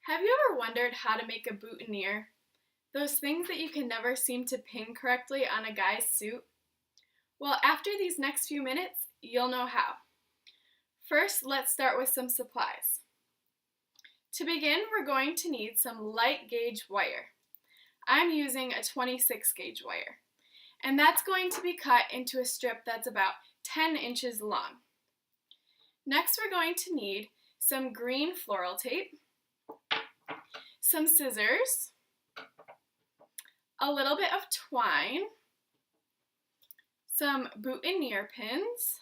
Have you ever wondered how to make a boutonniere? Those things that you can never seem to pin correctly on a guy's suit? Well, after these next few minutes, you'll know how. First, let's start with some supplies. To begin, we're going to need some light gauge wire. I'm using a 26 gauge wire, and that's going to be cut into a strip that's about 10 inches long. Next, we're going to need some green floral tape, some scissors, a little bit of twine, some boutonniere pins,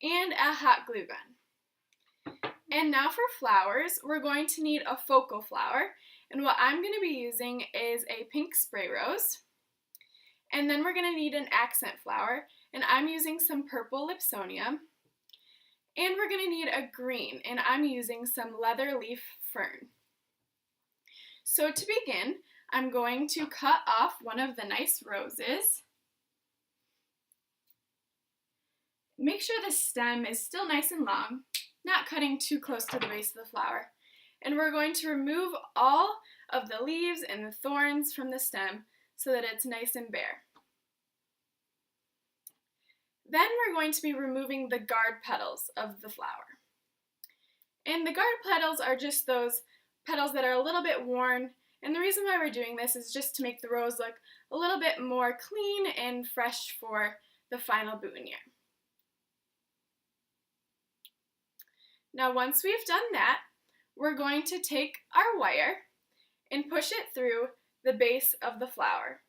and a hot glue gun. And now for flowers, we're going to need a focal flower, and what I'm going to be using is a pink spray rose. And then we're going to need an accent flower, and I'm using some purple Lipsonia. And we're going to need a green, and I'm using some leather leaf fern. So to begin, I'm going to cut off one of the nice roses. Make sure the stem is still nice and long, not cutting too close to the base of the flower. And we're going to remove all of the leaves and the thorns from the stem so that it's nice and bare. Then we're going to be removing the guard petals of the flower. And the guard petals are just those petals that are a little bit worn, and the reason why we're doing this is just to make the rose look a little bit more clean and fresh for the final boutonniere. Now once we've done that, we're going to take our wire and push it through the base of the flower.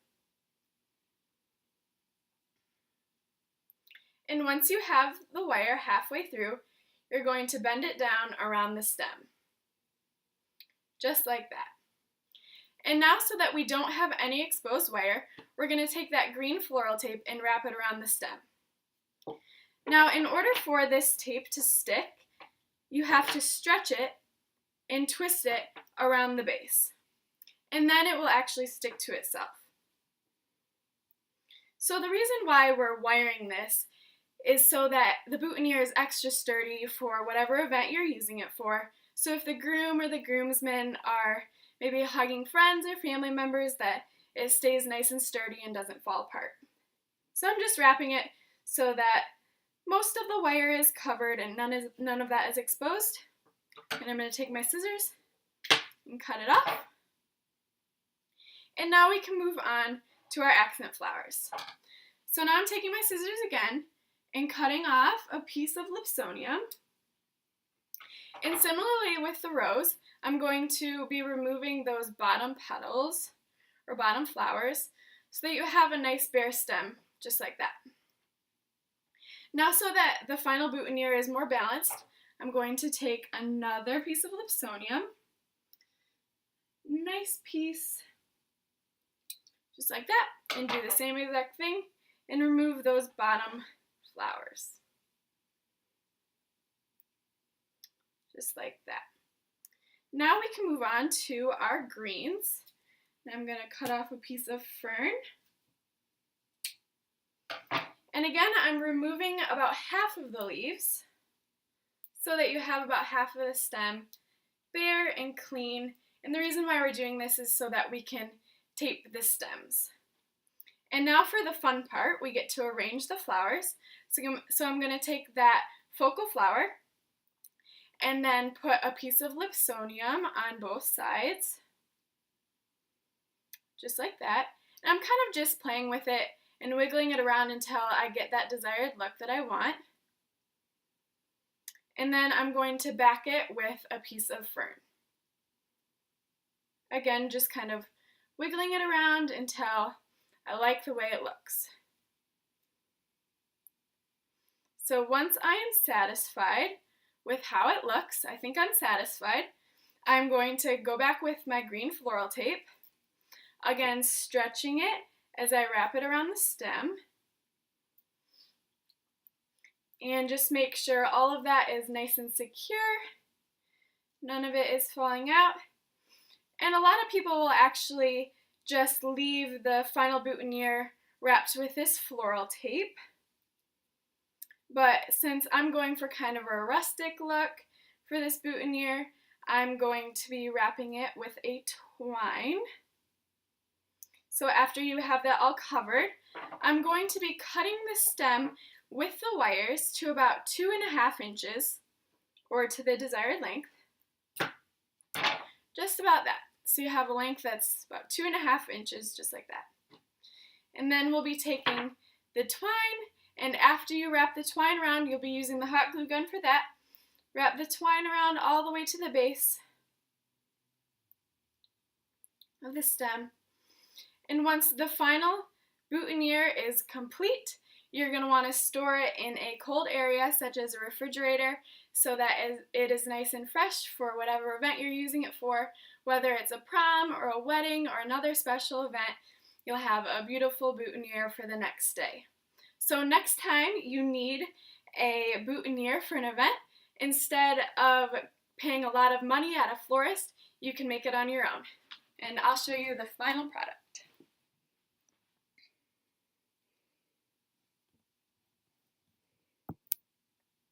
And once you have the wire halfway through, you're going to bend it down around the stem. Just like that. And now, so that we don't have any exposed wire, we're going to take that green floral tape and wrap it around the stem. Now, in order for this tape to stick, you have to stretch it and twist it around the base. And then it will actually stick to itself. So the reason why we're wiring this is so that the boutonniere is extra sturdy for whatever event you're using it for. So if the groom or the groomsmen are maybe hugging friends or family members, that it stays nice and sturdy and doesn't fall apart. So I'm just wrapping it so that most of the wire is covered and none of that is exposed. And I'm going to take my scissors and cut it off. And now we can move on to our accent flowers. So now I'm taking my scissors again and cutting off a piece of Lipsonia. And similarly with the rose, I'm going to be removing those bottom petals or bottom flowers so that you have a nice bare stem, just like that. Now, so that the final boutonniere is more balanced, I'm going to take another piece of Lipsonia, nice piece, just like that, and do the same exact thing and remove those bottom flowers. Just like that. Now we can move on to our greens. I'm going to cut off a piece of fern. And again, I'm removing about half of the leaves so that you have about half of the stem bare and clean. And the reason why we're doing this is so that we can tape the stems. And now for the fun part, we get to arrange the flowers. So I'm going to take that focal flower and then put a piece of Lipsonium on both sides, just like that. And I'm kind of just playing with it and wiggling it around until I get that desired look that I want. And then I'm going to back it with a piece of fern. Again, just kind of wiggling it around until I like the way it looks. So once I am satisfied with how it looks, I think I'm satisfied, I'm going to go back with my green floral tape, again stretching it as I wrap it around the stem, and just make sure all of that is nice and secure, none of it is falling out. And a lot of people will actually just leave the final boutonniere wrapped with this floral tape. But since I'm going for kind of a rustic look for this boutonniere, I'm going to be wrapping it with a twine. So after you have that all covered, I'm going to be cutting the stem with the wires to about 2.5 inches, or to the desired length. Just about that. So you have a length that's about 2.5 inches, just like that. And then we'll be taking the twine, and after you wrap the twine around, you'll be using the hot glue gun for that. Wrap the twine around all the way to the base of the stem. And once the final boutonniere is complete, you're going to want to store it in a cold area such as a refrigerator so that it is nice and fresh for whatever event you're using it for. Whether it's a prom or a wedding or another special event, you'll have a beautiful boutonniere for the next day. So next time you need a boutonniere for an event, instead of paying a lot of money at a florist, you can make it on your own. And I'll show you the final product.